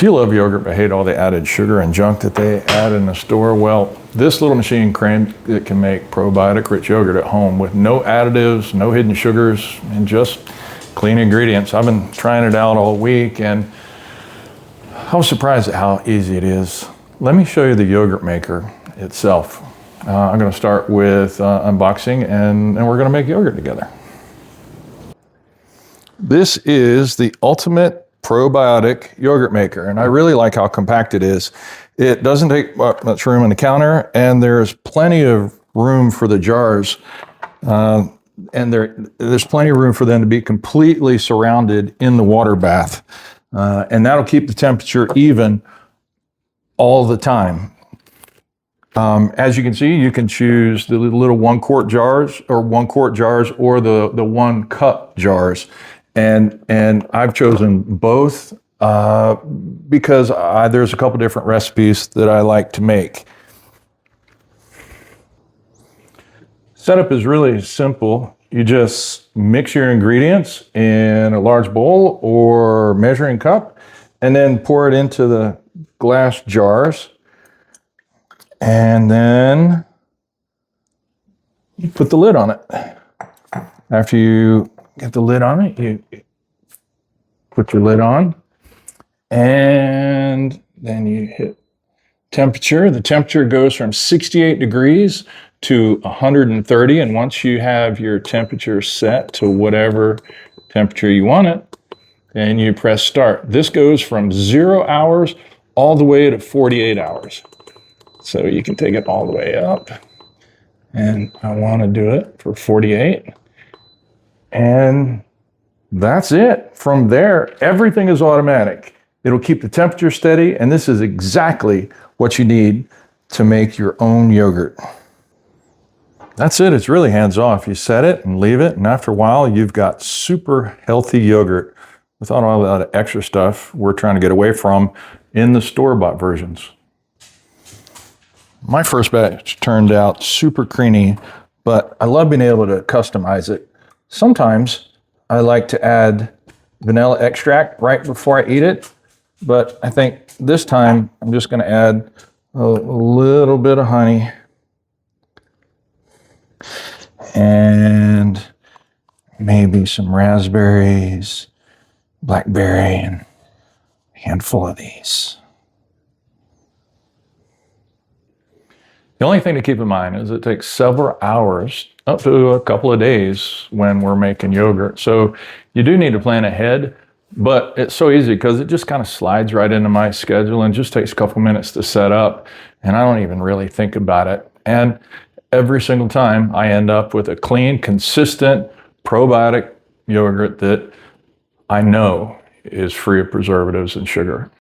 Do you love yogurt but hate all the added sugar and junk that they add in the store? Well, this little machine it can make probiotic-rich yogurt at home with no additives, no hidden sugars, and just clean ingredients. I've been trying it out all week, and I was surprised at how easy it is. Let me show you the yogurt maker itself. I'm going to start with unboxing, and we're going to make yogurt together. This is the ultimate probiotic yogurt maker, and I really like how compact it is. It doesn't take much room on the counter, and there's plenty of room for the jars, and there's plenty of room for them to be completely surrounded in the water bath, and that'll keep the temperature even all the time. As you can see, you can choose the little 1 quart jars or the 1 cup jars. And I've chosen both because there's a couple different recipes that I like to make. Setup is really simple. You just mix your ingredients in a large bowl or measuring cup, and then pour it into the glass jars. And then you put the lid on it. After you get the lid on it, you put your lid on, and then you hit temperature. The temperature goes from 68 degrees to 130, and once you have your temperature set to whatever temperature you want it, then you press start. This goes from 0 hours all the way to 48 hours. So you can take it all the way up, and I want to do it for 48. And that's it. From there, everything is automatic. It'll keep the temperature steady, and this is exactly what you need to make your own yogurt. That's it. It's really hands-off. You set it and leave it, and after a while, you've got super healthy yogurt without all that extra stuff we're trying to get away from in the store-bought versions. My first batch turned out super creamy, but I love being able to customize it. Sometimes I like to add vanilla extract right before I eat it, but I think this time I'm just going to add a little bit of honey and maybe some raspberries, blackberry, and a handful of these. The only thing to keep in mind is it takes several hours, up to a couple of days when we're making yogurt. So you do need to plan ahead, but it's so easy because it just kind of slides right into my schedule and just takes a couple minutes to set up, and I don't even really think about it. And every single time I end up with a clean, consistent probiotic yogurt that I know is free of preservatives and sugar.